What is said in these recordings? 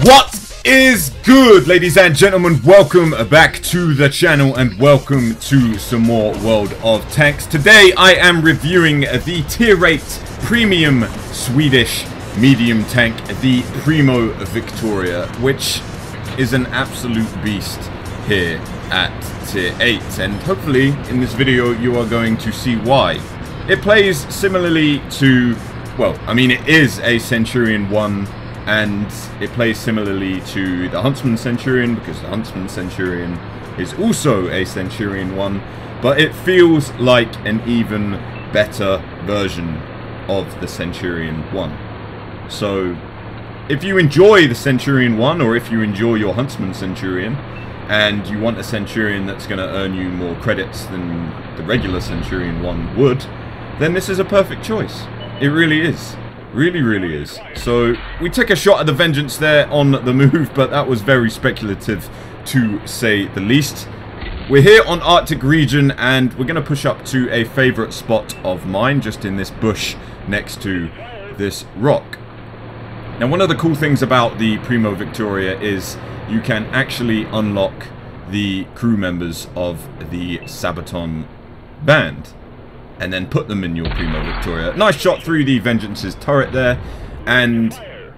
What is good, ladies and gentlemen? Welcome back to the channel and welcome to some more World of Tanks. Today I am reviewing the tier 8 premium Swedish medium tank, the Primo Victoria, which is an absolute beast here at tier 8, and hopefully in this video you are going to see why. It plays similarly to, well, I mean, it is a Centurion 1, and it plays similarly to the Huntsman Centurion, because the Huntsman Centurion is also a Centurion 1, but it feels like an even better version of the Centurion 1. So, if you enjoy the Centurion 1, or if you enjoy your Huntsman Centurion, and you want a Centurion that's going to earn you more credits than the regular Centurion 1 would, then this is a perfect choice. It really is. Really is. So, we took a shot at the Vengeance there on the move, but that was very speculative to say the least. We're here on Arctic region, and we're going to push up to a favourite spot of mine, just in this bush next to this rock. Now, one of the cool things about the Primo Victoria is you can actually unlock the crew members of the Sabaton band and then put them in your Primo Victoria. Nice shot through the Vengeance's turret there, and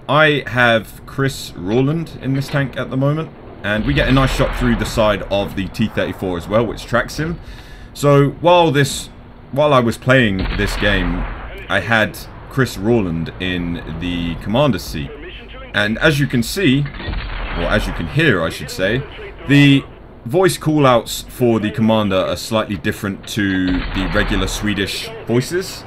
I have Chris Rowland in this tank at the moment, and we get a nice shot through the side of the T-34 as well, which tracks him. So while I was playing this game, I had Chris Rowland in the commander's seat, and as you can see, or as you can hear I should say, the voice callouts for the commander are slightly different to the regular Swedish voices.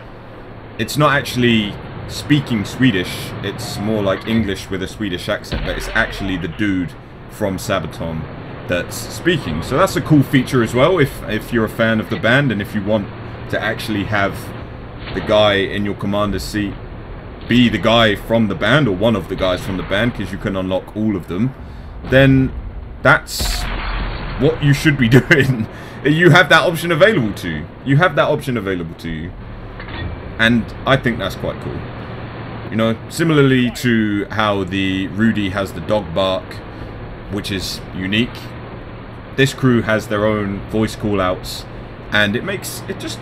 It's not actually speaking Swedish, it's more like English with a Swedish accent, but it's actually the dude from Sabaton that's speaking. So that's a cool feature as well, if you're a fan of the band and if you want to actually have the guy in your commander's seat be the guy from the band, or one of the guys from the band, because you can unlock all of them, then that's what you should be doing. You have that option available to you. You have that option available to you. And I think that's quite cool. You know, similarly to how the Rudy has the dog bark, which is unique, this crew has their own voice callouts, and it just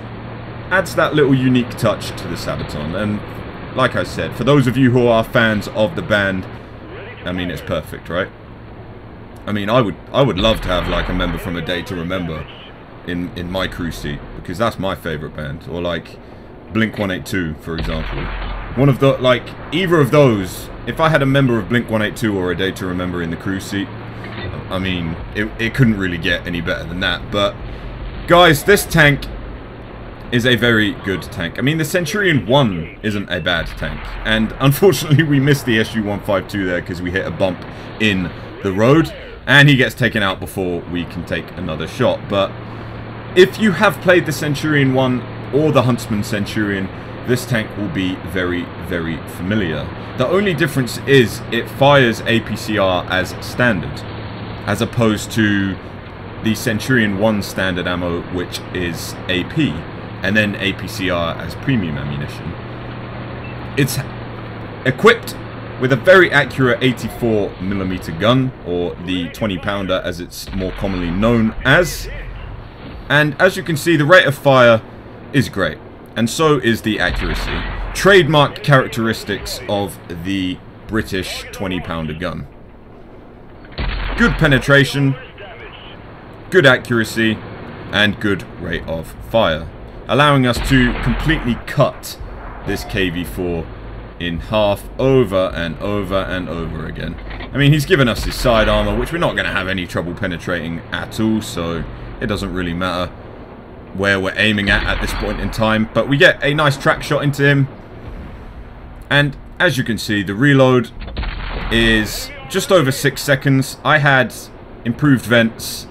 adds that little unique touch to the Sabaton. And like I said, for those of you who are fans of the band, I mean, it's perfect, right? I mean, I would love to have like a member from A Day to Remember in my crew seat, because that's my favorite band. Or like Blink-182, for example. One of the, like, either of those, if I had a member of Blink-182 or A Day to Remember in the crew seat, I mean, it couldn't really get any better than that. But guys, this tank is a very good tank. I mean, the Centurion 1 isn't a bad tank, and unfortunately we missed the SU-152 there because we hit a bump in the road, and he gets taken out before we can take another shot. But if you have played the Centurion 1 or the Huntsman Centurion, this tank will be very familiar. The only difference is it fires APCR as standard, as opposed to the Centurion 1 standard ammo, which is AP, and then APCR as premium ammunition. It's equipped with a very accurate 84mm gun, or the 20-pounder as it's more commonly known as. And as you can see, the rate of fire is great, and so is the accuracy. Trademark characteristics of the British 20-pounder gun. Good penetration, good accuracy, and good rate of fire, allowing us to completely cut this KV-4 in half over and over again. I mean, he's given us his side armor, which we're not going to have any trouble penetrating at all, so it doesn't really matter where we're aiming at this point in time. But we get a nice track shot into him, and as you can see, the reload is just over 6 seconds. I had improved vents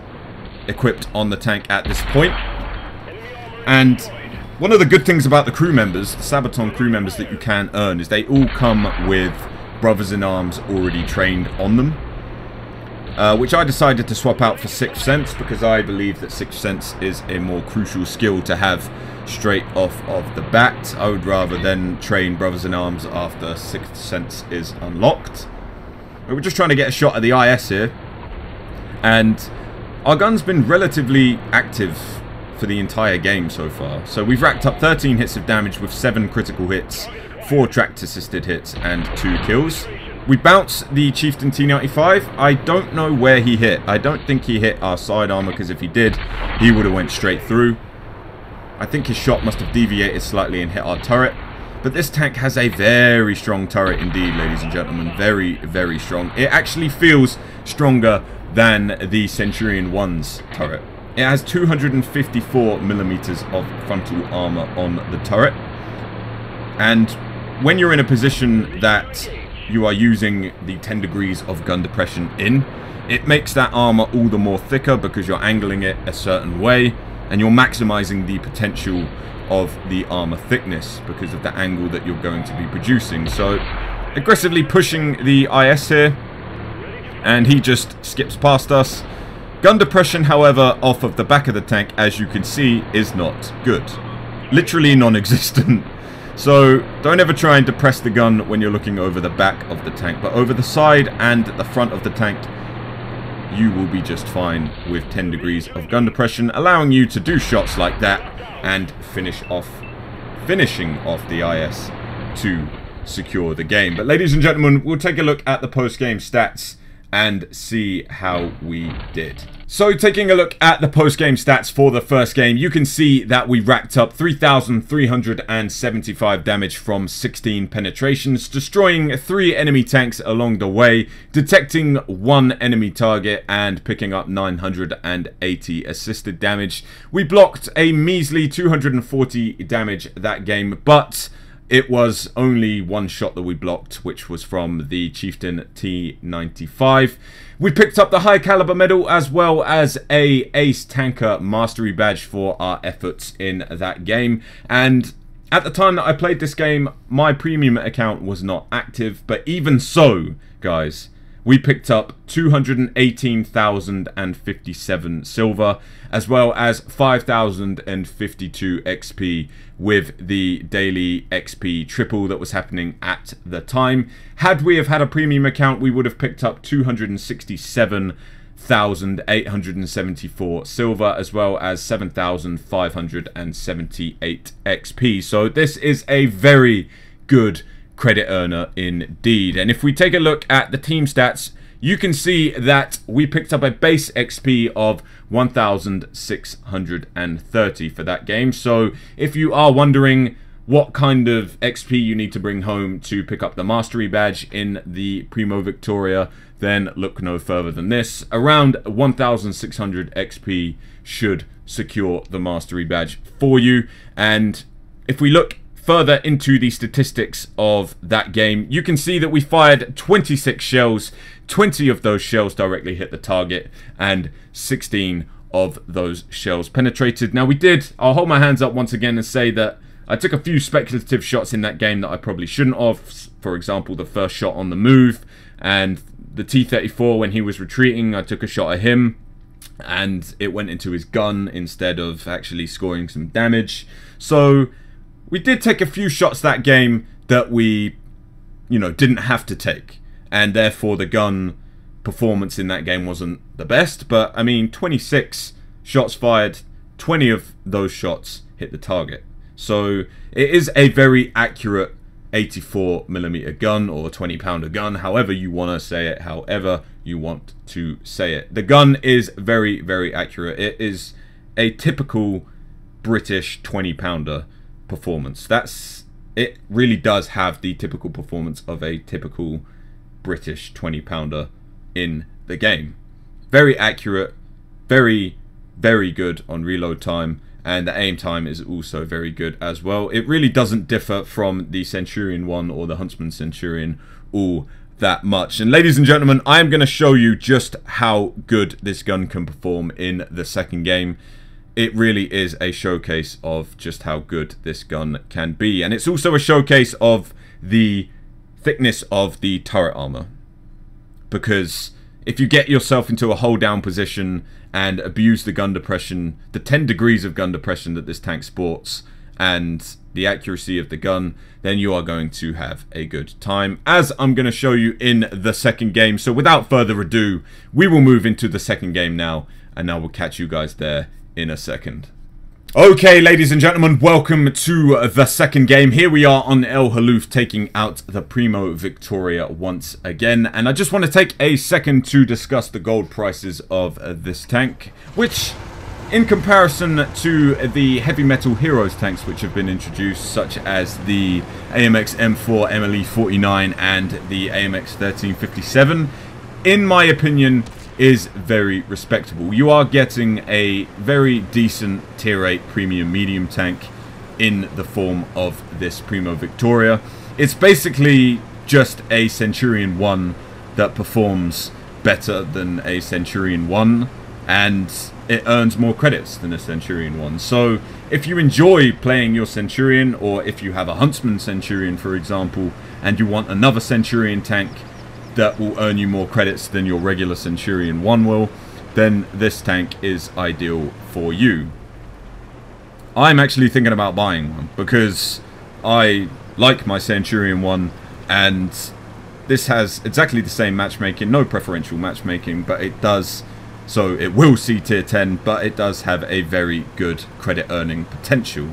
equipped on the tank at this point, and one of the good things about the crew members, the Sabaton crew members that you can earn, is they all come with brothers-in-arms already trained on them, which I decided to swap out for 6th Sense, because I believe that 6th Sense is a more crucial skill to have straight off of the bat. I would rather then train brothers-in-arms after 6th Sense is unlocked. We're just trying to get a shot at the IS here. And our gun's been relatively active for the entire game so far. So we've racked up 13 hits of damage with 7 critical hits, 4 tracked assisted hits, and 2 kills. We bounced the Chieftain T95. I don't know where he hit. I don't think he hit our side armor, because if he did, he would have went straight through. I think his shot must have deviated slightly and hit our turret. But this tank has a very strong turret indeed, ladies and gentlemen. Very, very strong. It actually feels stronger than the Centurion 1's turret. It has 254mm of frontal armor on the turret. And when you're in a position that you are using the 10 degrees of gun depression in, it makes that armor all the more thicker because you're angling it a certain way. And you're maximizing the potential of the armor thickness because of the angle that you're going to be producing. So, aggressively pushing the IS here, and he just skips past us. Gun depression, however, off of the back of the tank, as you can see, is not good. Literally non-existent. So, don't ever try and depress the gun when you're looking over the back of the tank, but over the side and the front of the tank, you will be just fine with 10 degrees of gun depression, allowing you to do shots like that and finishing off the IS to secure the game. But ladies and gentlemen, we'll take a look at the post-game stats and see how we did. So taking a look at the post-game stats for the first game, you can see that we racked up 3,375 damage from 16 penetrations, destroying 3 enemy tanks along the way, detecting 1 enemy target, and picking up 980 assisted damage. We blocked a measly 240 damage that game, but it was only 1 shot that we blocked, which was from the Chieftain T95. We picked up the high caliber medal as well as a Ace Tanker Mastery badge for our efforts in that game. And at the time that I played this game, my premium account was not active, but even so, guys, we picked up 218,057 silver, as well as 5,052 XP with the daily XP triple that was happening at the time. Had we have had a premium account, we would have picked up 267,874 silver, as well as 7,578 XP. So this is a very good credit earner indeed. And if we take a look at the team stats, you can see that we picked up a base XP of 1,630 for that game. So if you are wondering what kind of XP you need to bring home to pick up the Mastery badge in the Primo Victoria, then look no further than this. Around 1,600 XP should secure the Mastery badge for you. And if we look further into the statistics of that game, you can see that we fired 26 shells. 20 of those shells directly hit the target, and 16 of those shells penetrated. Now I'll hold my hands up once again and say that I took a few speculative shots in that game that I probably shouldn't have. For example, the first shot on the move, and the T-34 when he was retreating, I took a shot at him and it went into his gun instead of actually scoring some damage. So we did take a few shots that game that we, didn't have to take. And therefore the gun performance in that game wasn't the best. But, I mean, 26 shots fired, 20 of those shots hit the target. So it is a very accurate 84mm gun, or 20-pounder gun, however you want to say it, however you want to say it. The gun is very, very accurate. It is a typical British 20-pounder performance. It really does have the typical performance of a typical British 20-pounder in the game. Very accurate, very, very good on reload time, and the aim time is also very good as well. It really doesn't differ from the Centurion 1 or the Huntsman Centurion all that much. And ladies and gentlemen, I am going to show you just how good this gun can perform in the second game. It really is a showcase of just how good this gun can be. And it's also a showcase of the thickness of the turret armor. Because if you get yourself into a hold down position and abuse the gun depression, the 10 degrees of gun depression that this tank sports, and the accuracy of the gun, then you are going to have a good time, as I'm going to show you in the second game. So without further ado, we will move into the second game now, and I will catch you guys there in a second. Okay, ladies and gentlemen, welcome to the second game. Here we are on El Haloof, taking out the Primo Victoria once again. And I just want to take a second to discuss the gold prices of this tank, which, in comparison to the heavy metal heroes tanks which have been introduced, such as the AMX M4 MLE 49 and the AMX 1357, in my opinion, is very respectable. You are getting a very decent tier 8 premium medium tank in the form of this Primo Victoria. It's basically just a Centurion 1 that performs better than a Centurion 1, and it earns more credits than a Centurion 1. So if you enjoy playing your Centurion, or if you have a Huntsman Centurion, for example, and you want another Centurion tank that will earn you more credits than your regular Centurion 1 will, then this tank is ideal for you. I'm actually thinking about buying one because I like my Centurion 1, and this has exactly the same matchmaking, no preferential matchmaking, but it does, so it will see tier 10, but it does have a very good credit earning potential.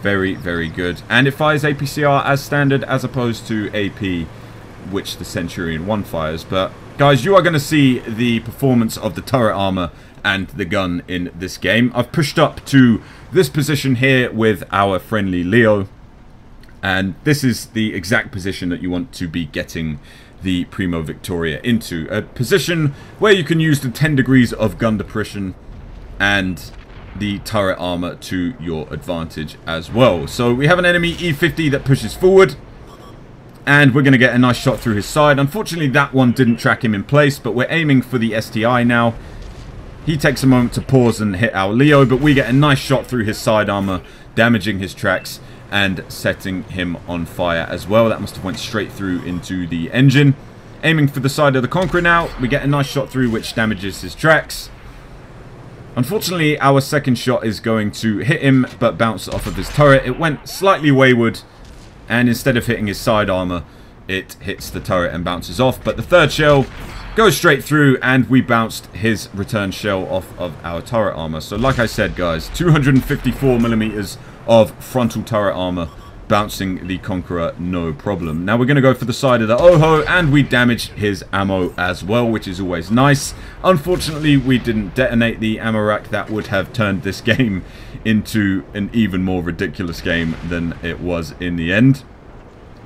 Very, very good. And it fires APCR as standard as opposed to AP, which the Centurion 1 fires. But guys, you are going to see the performance of the turret armor and the gun in this game. I've pushed up to this position here with our friendly Leo, and this is the exact position that you want to be getting the Primo Victoria into. A position where you can use the 10 degrees of gun depression and the turret armor to your advantage as well. So we have an enemy E50 that pushes forward, and we're going to get a nice shot through his side. Unfortunately, that one didn't track him in place, but we're aiming for the STI now. He takes a moment to pause and hit our Leo, but we get a nice shot through his side armor, damaging his tracks and setting him on fire as well. That must have went straight through into the engine. Aiming for the side of the Conqueror now. We get a nice shot through, which damages his tracks. Unfortunately, our second shot is going to hit him, but bounce off of his turret. It went slightly wayward, and instead of hitting his side armor, it hits the turret and bounces off. But the third shell goes straight through, and we bounced his return shell off of our turret armor. So like I said, guys, 254mm of frontal turret armor, bouncing the Conqueror no problem. Now we're going to go for the side of the Oho, and we damaged his ammo as well, which is always nice. Unfortunately, we didn't detonate the ammo rack. That would have turned this game into an even more ridiculous game than it was in the end.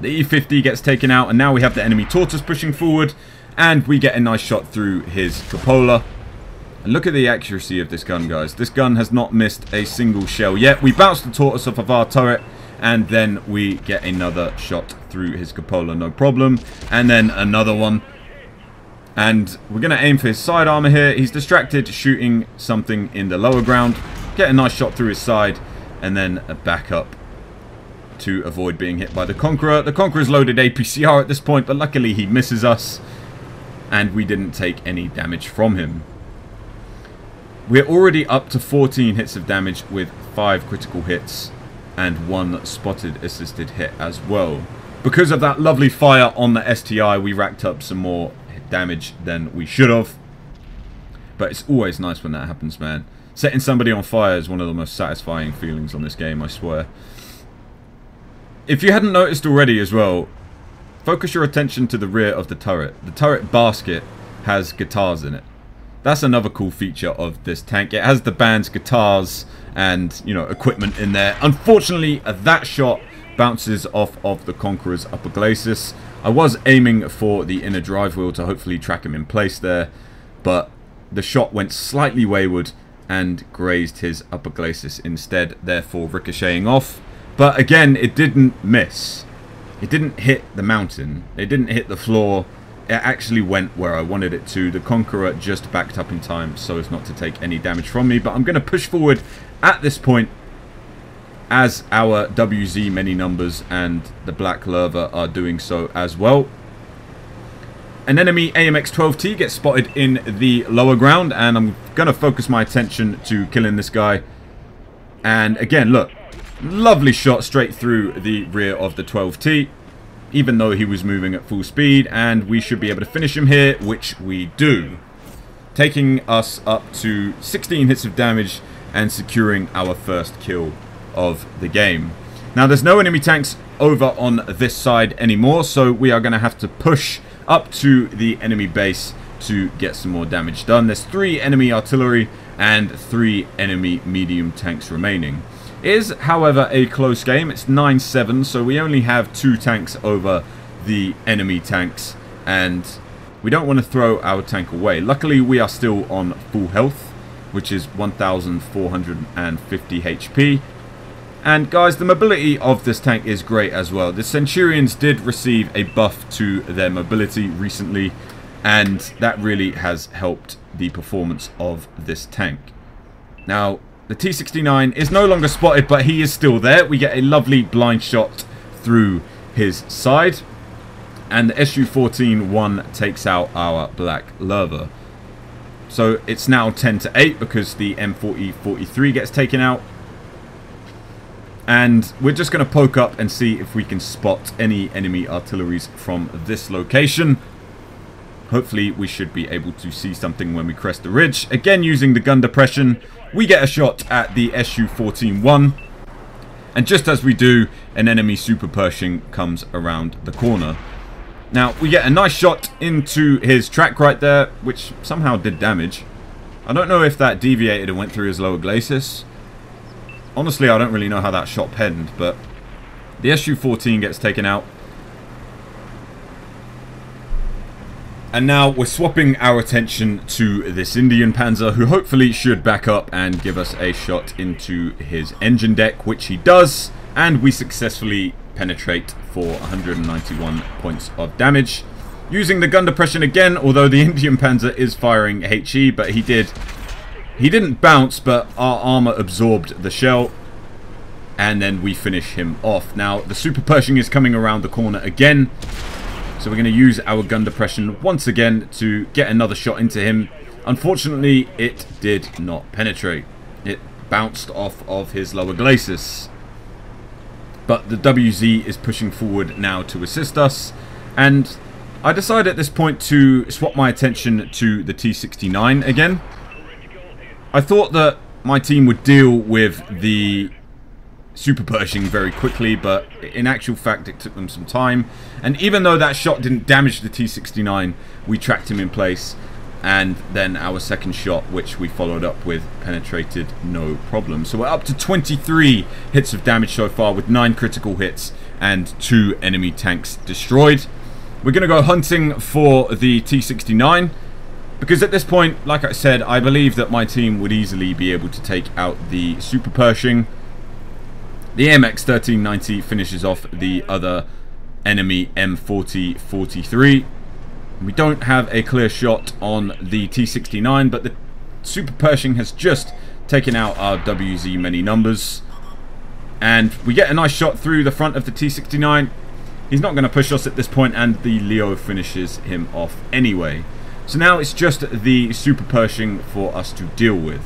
The E50 gets taken out, and now we have the enemy Tortoise pushing forward, and we get a nice shot through his cupola. And look at the accuracy of this gun, guys. This gun has not missed a single shell yet. We bounce the Tortoise off of our turret, and then we get another shot through his cupola, no problem. And then another one. And we're going to aim for his side armor here. He's distracted, shooting something in the lower ground. Get a nice shot through his side, and then a back up to avoid being hit by the Conqueror. The Conqueror's loaded APCR at this point, but luckily he misses us, and we didn't take any damage from him. We're already up to 14 hits of damage with 5 critical hits and 1 spotted assisted hit as well. Because of that lovely fire on the STI, we racked up some more damage than we should have. But it's always nice when that happens, man. Setting somebody on fire is one of the most satisfying feelings on this game, I swear. If you hadn't noticed already as well, focus your attention to the rear of the turret. The turret basket has guitars in it. That's another cool feature of this tank. It has the band's guitars and, you know, equipment in there. Unfortunately, that shot bounces off of the Conqueror's upper glacis. I was aiming for the inner drive wheel to hopefully track him in place there, but the shot went slightly wayward and grazed his upper glacis instead, therefore ricocheting off. But again, it didn't miss. It didn't hit the mountain. It didn't hit the floor. It actually went where I wanted it to. The Conqueror just backed up in time so as not to take any damage from me. But I'm going to push forward at this point, as our WZ many numbers and the Black Lurver are doing so as well. An enemy AMX-12T gets spotted in the lower ground, and I'm going to focus my attention to killing this guy. And again, look, Lovely shot straight through the rear of the 12T, even though he was moving at full speed, and we should be able to finish him here, which we do, taking us up to 16 hits of damage and securing our first kill of the game. Now, there's no enemy tanks over on this side anymore, so we are going to have to push up to the enemy base to get some more damage done. There's 3 enemy artillery and 3 enemy medium tanks remaining. It is, however, a close game. It's 9-7, so we only have 2 tanks over the enemy tanks, and we don't want to throw our tank away. Luckily, we are still on full health, which is 1,450 HP. And guys, the mobility of this tank is great as well. The Centurions did receive a buff to their mobility recently, and that really has helped the performance of this tank. Now, the T-69 is no longer spotted, but he is still there. We get a lovely blind shot through his side, and the Su-14-1 takes out our Black Lurver. So it's now 10-8 because the M40-43 gets taken out. And we're just going to poke up and see if we can spot any enemy artilleries from this location. Hopefully we should be able to see something when we crest the ridge. Again, using the gun depression, we get a shot at the Su-14-1. And just as we do, an enemy Super Pershing comes around the corner. Now, we get a nice shot into his track right there, which somehow did damage. I don't know if that deviated and went through his lower glacis. Honestly, I don't really know how that shot penned, but the Su-14 gets taken out. And now we're swapping our attention to this Indian Panzer, who hopefully should back up and give us a shot into his engine deck, which he does. And we successfully penetrate for 191 points of damage. Using the gun depression again, although the Indian Panzer is firing HE, but he didn't bounce, but our armor absorbed the shell, and then we finish him off. Now, the Super Pershing is coming around the corner again, so we're going to use our gun depression once again to get another shot into him. Unfortunately, it did not penetrate. It bounced off of his lower glacis. But the WZ is pushing forward now to assist us, and I decided at this point to swap my attention to the T-69 again. I thought that my team would deal with the Super Pershing very quickly, but in actual fact it took them some time. And even though that shot didn't damage the T-69, we tracked him in place, and then our second shot, which we followed up with, penetrated no problem. So we're up to 23 hits of damage so far, with 9 critical hits and 2 enemy tanks destroyed. We're going to go hunting for the T-69. Because at this point, like I said, I believe that my team would easily be able to take out the Super Pershing. The AMX 1390 finishes off the other enemy M40-43. We don't have a clear shot on the T-69, but the Super Pershing has just taken out our WZ many numbers. And we get a nice shot through the front of the T-69. He's not going to push us at this point, and the Leo finishes him off anyway. So now it's just the Super Pershing for us to deal with.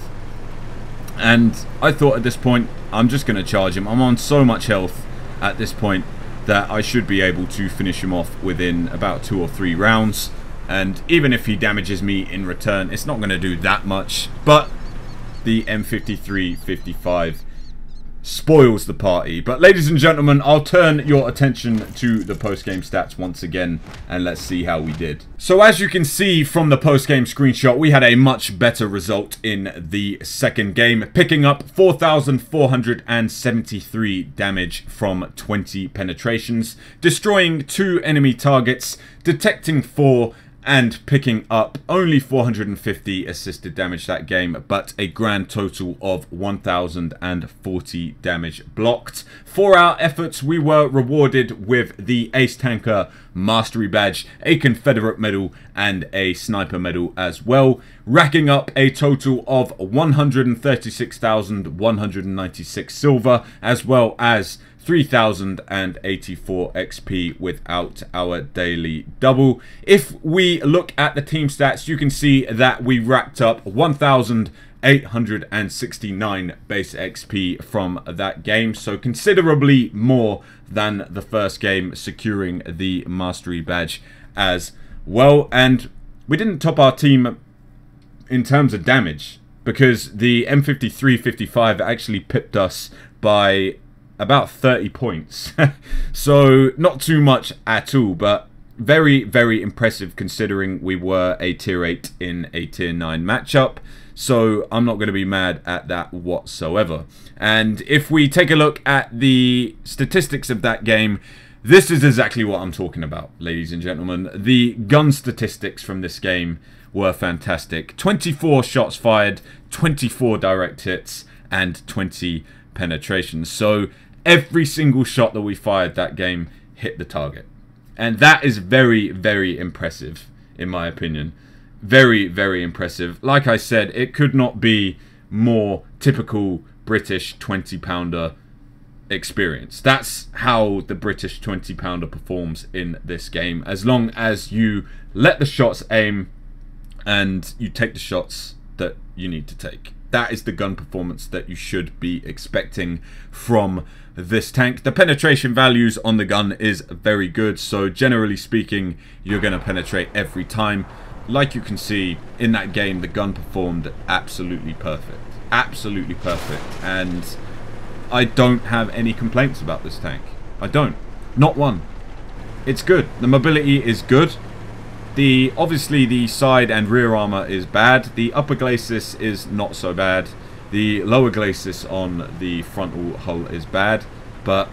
And I thought at this point, I'm just going to charge him. I'm on so much health at this point that I should be able to finish him off within about 2 or 3 rounds. And even if he damages me in return, it's not going to do that much. But the M53-55 spoils the party. But ladies and gentlemen, I'll turn your attention to the post-game stats once again, and let's see how we did. So as you can see from the post-game screenshot, we had a much better result in the second game, picking up 4,473 damage from 20 penetrations, destroying 2 enemy targets, detecting 4, and picking up only 450 assisted damage that game, but a grand total of 1,040 damage blocked. For our efforts, we were rewarded with the Ace Tanker Mastery Badge, a Confederate Medal, and a Sniper Medal as well, racking up a total of 136,196 silver, as well as 3,084 XP without our daily double. If we look at the team stats, you can see that we racked up 1,000 869 base XP from that game, so considerably more than the first game, securing the mastery badge as well. And we didn't top our team in terms of damage, because the M53-55 actually pipped us by about 30 points. So not too much at all, but very, very impressive considering we were a tier 8 in a tier 9 matchup. So I'm not going to be mad at that whatsoever. And if we take a look at the statistics of that game, this is exactly what I'm talking about, ladies and gentlemen. The gun statistics from this game were fantastic. 24 shots fired, 24 direct hits, and 20 penetrations. So every single shot that we fired that game hit the target. And that is very, very impressive, in my opinion. Very, very impressive. Like I said, it could not be more typical British 20-pounder experience. That's how the British 20-pounder performs in this game. As long as you let the shots aim and you take the shots that you need to take. That is the gun performance that you should be expecting from this tank. The penetration values on the gun is very good, so generally speaking, you're going to penetrate every time. Like you can see in that game, the gun performed absolutely perfect. Absolutely perfect. And I don't have any complaints about this tank. I don't. Not one. It's good. The mobility is good. Obviously the side and rear armor is bad. The upper glacis is not so bad. The lower glacis on the frontal hull is bad. But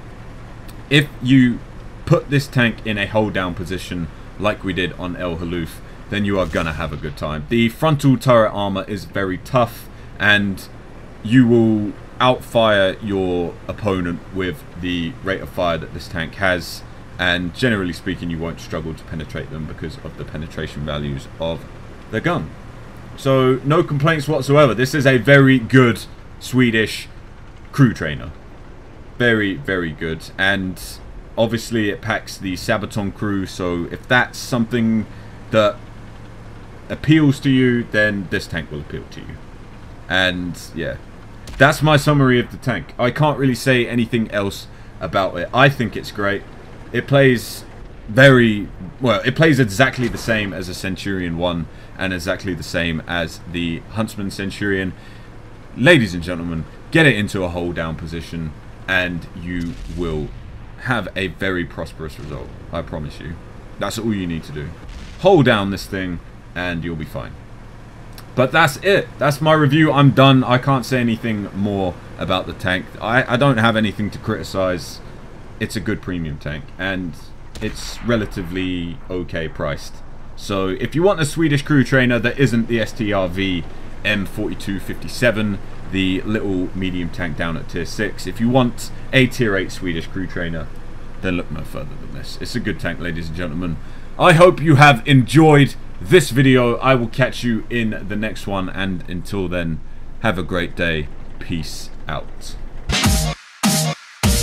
if you put this tank in a hold down position like we did on El Haluf, then you are gonna have a good time. The frontal turret armor is very tough, and you will outfire your opponent with the rate of fire that this tank has. And generally speaking, you won't struggle to penetrate them because of the penetration values of the gun. So no complaints whatsoever. This is a very good Swedish crew trainer. Very, very good. And obviously it packs the Sabaton crew, so if that's something that appeals to you, then this tank will appeal to you. And yeah, that's my summary of the tank. I can't really say anything else about it. I think it's great. It plays very well. It plays exactly the same as a Centurion 1 and exactly the same as the Huntsman Centurion. Ladies and gentlemen, get it into a hold down position and you will have a very prosperous result. I promise you. That's all you need to do. Hold down this thing and you'll be fine. But that's it. That's my review. I'm done. I can't say anything more about the tank. I don't have anything to criticize. It's a good premium tank and it's relatively okay priced. So if you want a Swedish crew trainer that isn't the STRV M4257, the little medium tank down at tier 6, if you want a tier 8 Swedish crew trainer, then look no further than this. It's a good tank, ladies and gentlemen. I hope you have enjoyed this video. I will catch you in the next one, and until then, have a great day. Peace out.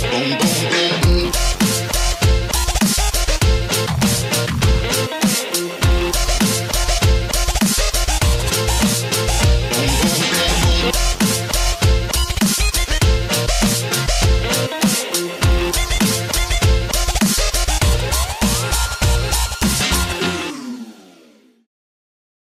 Boom, boom, boom.